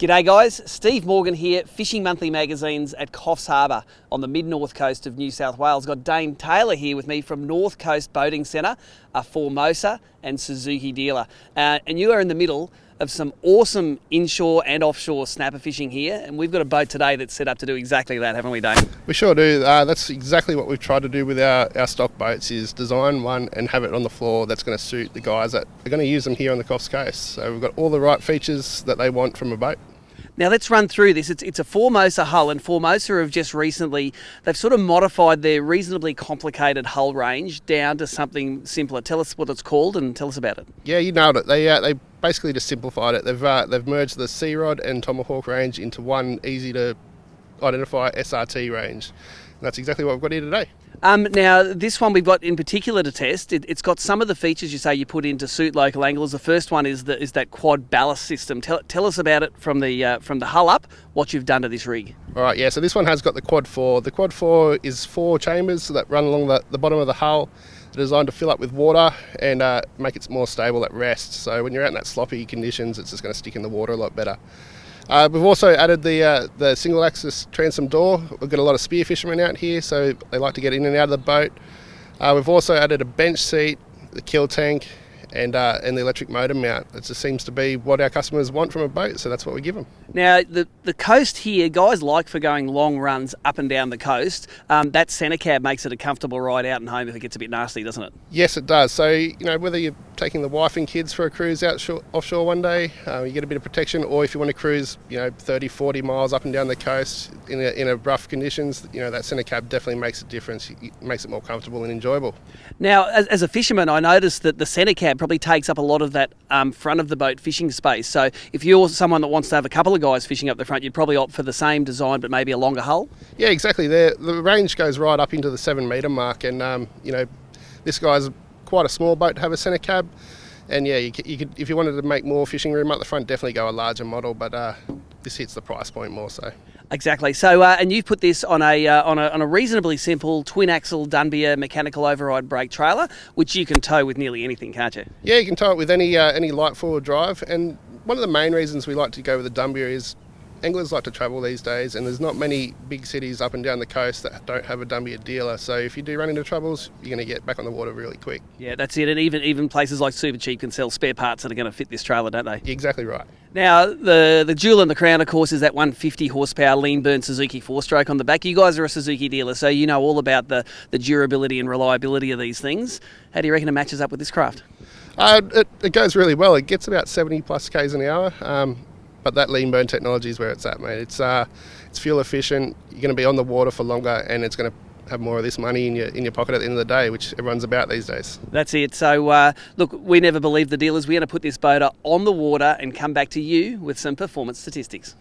G'day guys, Steve Morgan here, Fishing Monthly Magazines at Coffs Harbour on the mid-north coast of New South Wales. Got Dayne Taylor here with me from North Coast Boating Centre, a Formosa and Suzuki dealer. And you are in the middle of some awesome inshore and offshore snapper fishing here, and we've got a boat today that's set up to do exactly that, haven't we, Dayne? We sure do. That's exactly what we've tried to do with our stock boats, is design one and have it on the floor that's going to suit the guys that are going to use them here on the Coffs Coast. So we've got all the right features that they want from a boat. Now let's run through this. It's a Formosa hull, and Formosa have just recently, they've sort of modified their reasonably complicated hull range down to something simpler. Tell us what it's called and tell us about it. Yeah, you nailed it. They basically just simplified it. They've merged the Sea Rod and Tomahawk range into one easy to identify SRT range. And that's exactly what we've got here today. Now, this one we've got in particular to test. It's got some of the features you say you put in to suit local anglers. The first one is that quad ballast system. Tell us about it from the hull up, what you've done to this rig. All right, yeah, so this one has got the quad 4. The quad 4 is 4 chambers that run along the bottom of the hull. They're designed to fill up with water and make it more stable at rest. So when you're out in that sloppy conditions, it's just going to stick in the water a lot better. We've also added the single axis transom door. We've got a lot of spear fishermen out here, so they like to get in and out of the boat. We've also added a bench seat, the kill tank, and the electric motor mount. It just seems to be what our customers want from a boat, so that's what we give them. Now, the coast here, guys like for going long runs up and down the coast. That centre cab makes it a comfortable ride out and home if it gets a bit nasty, doesn't it? Yes, it does. So, whether you're taking the wife and kids for a cruise offshore one day, you get a bit of protection, or if you want to cruise, 30, 40 miles up and down the coast in a rough conditions, that centre cab definitely makes a difference. It makes it more comfortable and enjoyable. Now, as a fisherman, I noticed that the centre cab probably takes up a lot of that front of the boat fishing space. So if you're someone that wants to have a couple of guys fishing up the front, you'd probably opt for the same design but maybe a longer hull? Yeah, exactly. The range goes right up into the 7 metre mark, and this guy's quite a small boat to have a centre cab, and yeah, you could, if you wanted to make more fishing room up the front, definitely go a larger model, but this hits the price point more so. Exactly. So, and you've put this on a reasonably simple twin-axle Dunbier mechanical override brake trailer, which you can tow with nearly anything, can't you? Yeah, you can tow it with any light forward drive. And one of the main reasons we like to go with the Dunbier is anglers like to travel these days, and there's not many big cities up and down the coast that don't have a Dunbier dealer. So if you do run into troubles, you're going to get back on the water really quick. Yeah, that's it. And even places like Super Cheap can sell spare parts that are going to fit this trailer, don't they? Exactly right. Now, the jewel in the crown, of course, is that 150 horsepower lean burn Suzuki 4-stroke on the back. You guys are a Suzuki dealer, so you know all about the durability and reliability of these things. How do you reckon it matches up with this craft? It goes really well. It gets about 70 plus k's an hour. But that lean burn technology is where it's at, mate. It's fuel efficient. You're going to be on the water for longer, and it's going to have more of this money in your pocket at the end of the day, which everyone's about these days. That's it. So look, we never believe the dealers. We're going to put this boater on the water and come back to you with some performance statistics.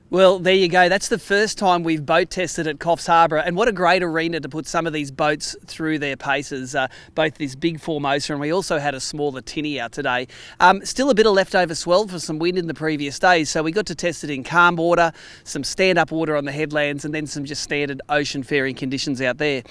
Well, there you go. That's the first time we've boat tested at Coffs Harbour, and what a great arena to put some of these boats through their paces, both this big Formosa, and we also had a smaller tinny out today. Still a bit of leftover swell for some wind in the previous days, so we got to test it in calm water, some stand-up water on the headlands, and then some just standard ocean faring conditions out there.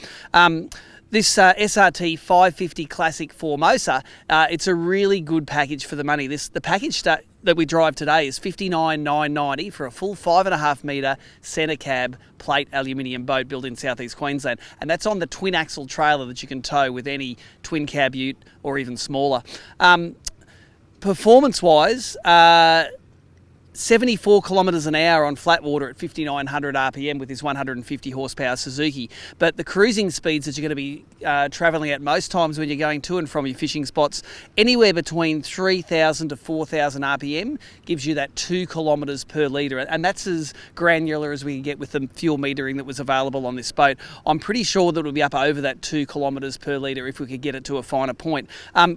This SRT 550 Classic Formosa, it's a really good package for the money. The package that we drive today is $59,990 for a full 5.5 metre centre cab plate aluminium boat built in southeast Queensland, and that's on the twin axle trailer that you can tow with any twin cab ute or even smaller. Performance wise, 74 kilometres an hour on flat water at 5,900 RPM with this 150 horsepower Suzuki. But the cruising speeds that you're going to be travelling at most times when you're going to and from your fishing spots, anywhere between 3,000 to 4,000 RPM gives you that 2 kilometres per litre. And that's as granular as we can get with the fuel metering that was available on this boat. I'm pretty sure that it will be up over that 2 kilometres per litre if we could get it to a finer point.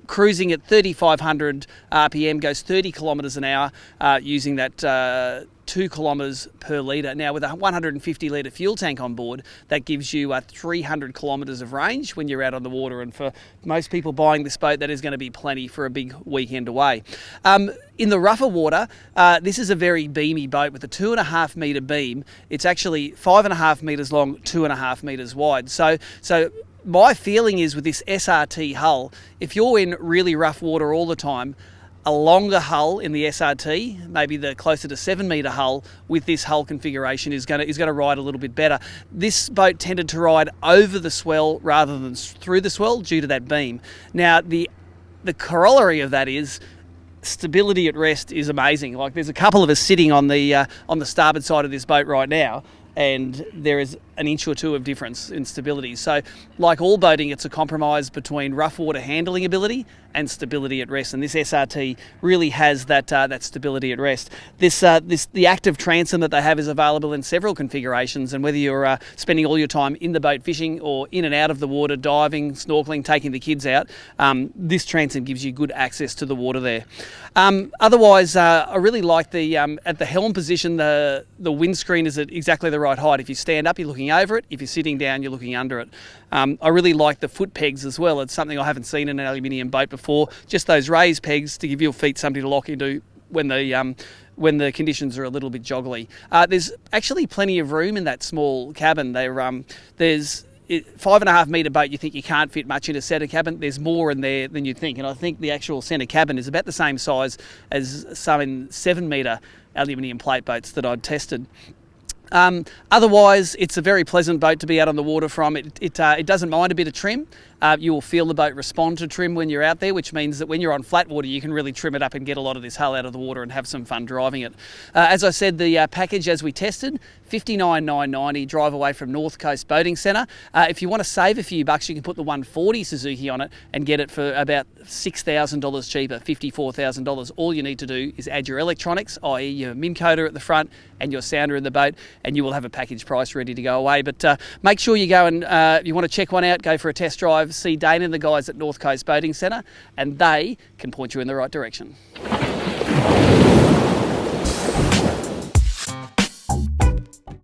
Cruising at 3,500 RPM goes 30 kilometres an hour using that 2 kilometres per litre. Now, with a 150 litre fuel tank on board, that gives you 300 kilometres of range when you're out on the water. And for most people buying this boat, that is going to be plenty for a big weekend away. In the rougher water, this is a very beamy boat with a 2.5 metre beam. It's actually 5.5 metres long, 2.5 metres wide. So my feeling is with this SRT hull, if you're in really rough water all the time, a longer hull in the SRT, maybe the closer to 7 metre hull with this hull configuration is going to ride a little bit better. This boat tended to ride over the swell rather than through the swell due to that beam. Now the corollary of that is stability at rest is amazing. Like, there's a couple of us sitting on the starboard side of this boat right now, and there is an inch or two of difference in stability. So, like all boating, it's a compromise between rough water handling ability and stability at rest, and this SRT really has that stability at rest. The active transom that they have is available in several configurations, and whether you're spending all your time in the boat fishing or in and out of the water, diving, snorkeling, taking the kids out, this transom gives you good access to the water there. Otherwise, I really like at the helm position, the windscreen is at exactly the right height. If you stand up, you're looking over it. If you're sitting down, you're looking under it. I really like the foot pegs as well. It's something I haven't seen in an aluminium boat before. Just those raised pegs to give your feet something to lock into when the conditions are a little bit joggly. There's actually plenty of room in that small cabin. There's 5.5 metre boat, you think you can't fit much in a centre cabin. There's more in there than you'd think, and I think the actual centre cabin is about the same size as some 7 metre aluminium plate boats that I'd tested. Otherwise, it's a very pleasant boat to be out on the water from. It doesn't mind a bit of trim. You will feel the boat respond to trim when you're out there, which means that when you're on flat water, you can really trim it up and get a lot of this hull out of the water and have some fun driving it. As I said, the package as we tested, $59,990, drive away from North Coast Boating Centre. If you want to save a few bucks, you can put the 140 Suzuki on it and get it for about $6,000 cheaper, $54,000. All you need to do is add your electronics, i.e. your Minn coder at the front and your sounder in the boat, and you will have a package price ready to go away. But make sure you go and you want to check one out, go for a test drive, see Dayne and the guys at North Coast Boating Centre, and they can point you in the right direction.